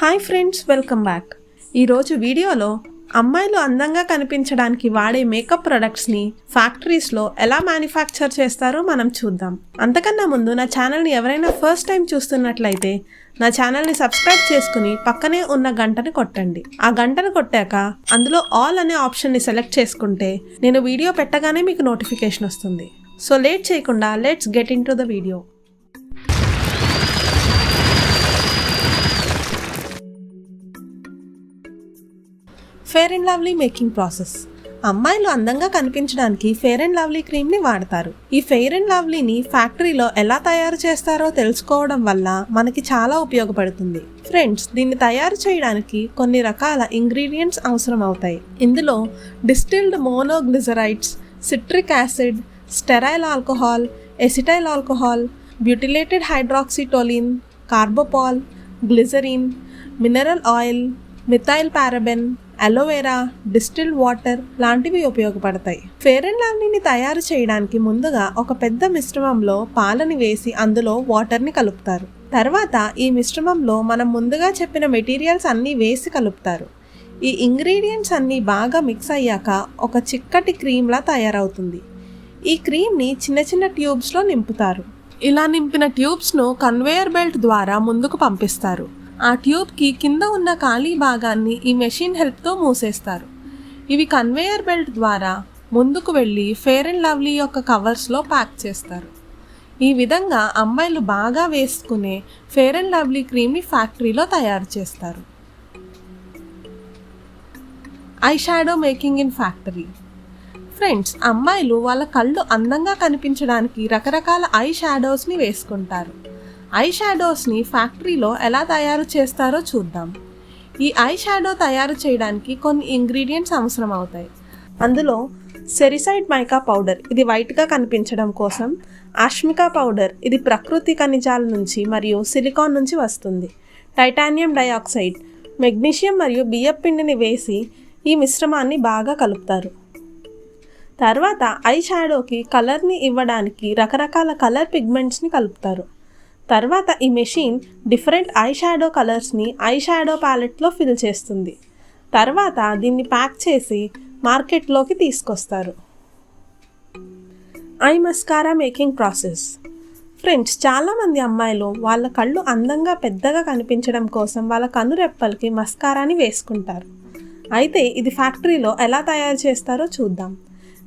Hi friends, welcome back. ఈరోజు వీడియోలో అమ్మాయిలు అందంగా కనిపించడానికి వాడే మేకప్ ప్రొడక్ట్స్ని ఫ్యాక్టరీస్లో ఎలా మ్యానుఫ్యాక్చర్ చేస్తారో మనం చూద్దాం. అంతకన్నా ముందు నా ఛానల్ని ఎవరైనా ఫస్ట్ టైం చూస్తున్నట్లయితే నా ఛానల్ని సబ్స్క్రైబ్ చేసుకుని పక్కనే ఉన్న గంటని కొట్టండి. ఆ గంటను కొట్టాక అందులో ఆల్ అనే ఆప్షన్ని సెలెక్ట్ చేసుకుంటే నేను వీడియో పెట్టగానే మీకు నోటిఫికేషన్ వస్తుంది. సో లేట్ చేయకుండా let's get in to the video. Fair and lovely making process. అమ్మాయిలు అందంగా కనిపించడానికి ఫెయిర్ అండ్ లవ్లీ క్రీమ్ని వాడతారు. ఈ ఫెయిర్ అండ్ లవ్లీని ఫ్యాక్టరీలో ఎలా తయారు చేస్తారో తెలుసుకోవడం వల్ల మనకి చాలా ఉపయోగపడుతుంది. ఫ్రెండ్స్, దీన్ని తయారు చేయడానికి కొన్ని రకాల ఇంగ్రీడియంట్స్ అవసరం అవుతాయి. ఇందులో distilled monoglycerides, citric acid, stearyl alcohol, acetyl alcohol, butylated hydroxytoluene, carbopol, glycerin, mineral oil, methyl paraben, aloe vera, distilled water లాంటివి ఉపయోగపడతాయి. ఫెయిర్ అండ్ లవ్లీని తయారు చేయడానికి ముందుగా ఒక పెద్ద మిశ్రమంలో పాలని వేసి అందులో వాటర్ని కలుపుతారు. తర్వాత ఈ మిశ్రమంలో మనం ముందుగా చెప్పిన మెటీరియల్స్ అన్నీ వేసి కలుపుతారు. ఈ ఇంగ్రీడియంట్స్ అన్నీ బాగా మిక్స్ అయ్యాక ఒక చిక్కటి క్రీమ్లా తయారవుతుంది. ఈ క్రీమ్ని చిన్న చిన్న ట్యూబ్స్లో నింపుతారు. ఇలా నింపిన ట్యూబ్స్ను కన్వేయర్ బెల్ట్ ద్వారా ముందుకు పంపిస్తారు. ఆ ట్యూబ్కి కింద ఉన్న ఖాళీ భాగాన్ని ఈ మెషిన్ హెల్ప్తో మూసేస్తారు. ఇవి కన్వేయర్ బెల్ట్ ద్వారా ముందుకు వెళ్ళి ఫెయిర్ అండ్ లవ్లీ యొక్క కవర్స్లో ప్యాక్ చేస్తారు. ఈ విధంగా అమ్మాయిలు బాగా వేసుకునే ఫెయిర్ అండ్ లవ్లీ క్రీమ్ని ఫ్యాక్టరీలో తయారు చేస్తారు. Eye shadow making in factory. Friends, అమ్మాయిలు వాళ్ళ కళ్ళు అందంగా కనిపించడానికి రకరకాల ఐ షాడోస్ని వేసుకుంటారు. ఐ షాడోస్ని ఫ్యాక్టరీలో ఎలా తయారు చేస్తారో చూద్దాం. ఈ ఐ షాడో తయారు చేయడానికి కొన్ని ఇంగ్రీడియంట్స్ అవసరం అవుతాయి. అందులో సెరిసైడ్ మైకా పౌడర్, ఇది వైట్గా కనిపించడం కోసం. ఆష్మికా పౌడర్, ఇది ప్రకృతి ఖనిజాల నుంచి మరియు సిలికాన్ నుంచి వస్తుంది. టైటానియం డయాక్సైడ్, మెగ్నీషియం మరియు బియ్యపు పిండిని వేసి ఈ మిశ్రమాన్ని బాగా కలుపుతారు. తర్వాత ఐ షాడోకి కలర్ని ఇవ్వడానికి రకరకాల కలర్ పిగ్మెంట్స్ని కలుపుతారు. తర్వాత ఈ మెషిన్ డిఫరెంట్ ఐ షాడో కలర్స్ని ఐ షాడో ప్యాలెట్లో ఫిల్ చేస్తుంది. తర్వాత దీన్ని ప్యాక్ చేసి మార్కెట్లోకి తీసుకొస్తారు. Eye mascara making process. Friends, చాలామంది అమ్మాయిలు వాళ్ళ కళ్ళు అందంగా పెద్దగా కనిపించడం కోసం వాళ్ళ కనురెప్పలకి మస్కారాని వేసుకుంటారు. అయితే ఇది ఫ్యాక్టరీలో ఎలా తయారు చేస్తారో చూద్దాం.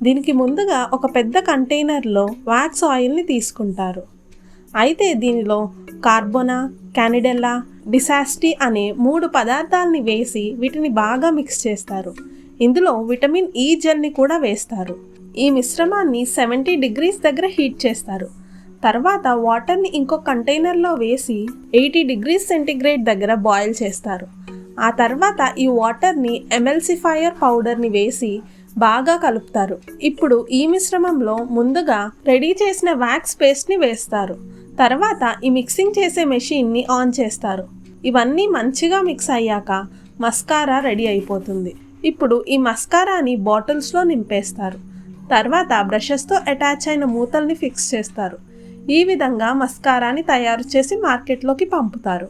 దీనికి ముందుగా ఒక పెద్ద కంటైనర్లో వ్యాక్స్ ఆయిల్ని తీసుకుంటారు. అయితే దీనిలో కార్బోనా, క్యానిడెల్లా, డిసాస్టీ అనే 3 పదార్థాలని వేసి వీటిని బాగా మిక్స్ చేస్తారు. ఇందులో విటమిన్ ఈ జెల్ని కూడా వేస్తారు. ఈ మిశ్రమాన్ని 70 degrees దగ్గర హీట్ చేస్తారు. తర్వాత వాటర్ని ఇంకో కంటైనర్లో వేసి 80 degrees సెంటీగ్రేడ్ దగ్గర బాయిల్ చేస్తారు. ఆ తర్వాత ఈ వాటర్ని ఎమల్సిఫైయర్ పౌడర్ని వేసి బాగా కలుపుతారు. ఇప్పుడు ఈ మిశ్రమంలో ముందుగా రెడీ చేసిన వ్యాక్స్ పేస్ట్ని వేస్తారు. తర్వాత ఈ మిక్సింగ్ చేసే మెషిన్ని ఆన్ చేస్తారు. ఇవన్నీ మంచిగా మిక్స్ అయ్యాక మస్కారా రెడీ అయిపోతుంది. ఇప్పుడు ఈ మస్కారాని బాటిల్స్లో నింపేస్తారు. తర్వాత బ్రషెస్తో అటాచ్ అయిన మూతల్ని ఫిక్స్ చేస్తారు. ఈ విధంగా మస్కారాని తయారు చేసి మార్కెట్లోకి పంపుతారు.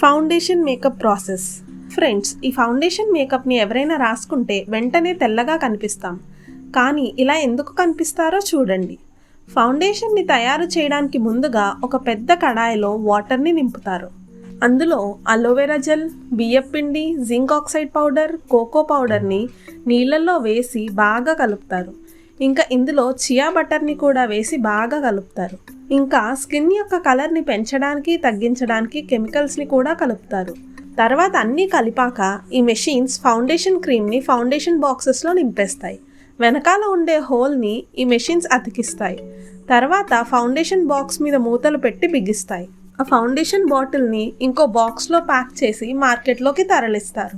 Foundation makeup process. ఫ్రెండ్స్, ఈ ఫౌండేషన్ మేకప్ని ఎవరైనా రాసుకుంటే వెంటనే తెల్లగా కనిపిస్తాం. కానీ ఇలా ఎందుకు కనిపిస్తారో చూడండి. ఫౌండేషన్ని తయారు చేయడానికి ముందుగా ఒక పెద్ద కడాయిలో వాటర్ని నింపుతారు. అందులో అలోవెరా జెల్, బియ్యపు పిండి, జింక్ ఆక్సైడ్ పౌడర్, కోకో పౌడర్ని నీళ్ళల్లో వేసి బాగా కలుపుతారు. ఇంకా ఇందులో చియా బటర్ని కూడా వేసి బాగా కలుపుతారు. ఇంకా స్కిన్ యొక్క కలర్ని పెంచడానికి తగ్గించడానికి కెమికల్స్ని కూడా కలుపుతారు. తర్వాత అన్నీ కలిపాక ఈ మెషిన్స్ ఫౌండేషన్ క్రీమ్ని ఫౌండేషన్ బాక్సెస్లో నింపేస్తాయి. వెనకాల ఉండే హోల్ని ఈ మెషిన్స్ అతికిస్తాయి. తర్వాత ఫౌండేషన్ బాక్స్ మీద మూతలు పెట్టి బిగిస్తాయి. ఆ ఫౌండేషన్ బాటిల్ని ఇంకో బాక్స్లో ప్యాక్ చేసి మార్కెట్లోకి తరలిస్తారు.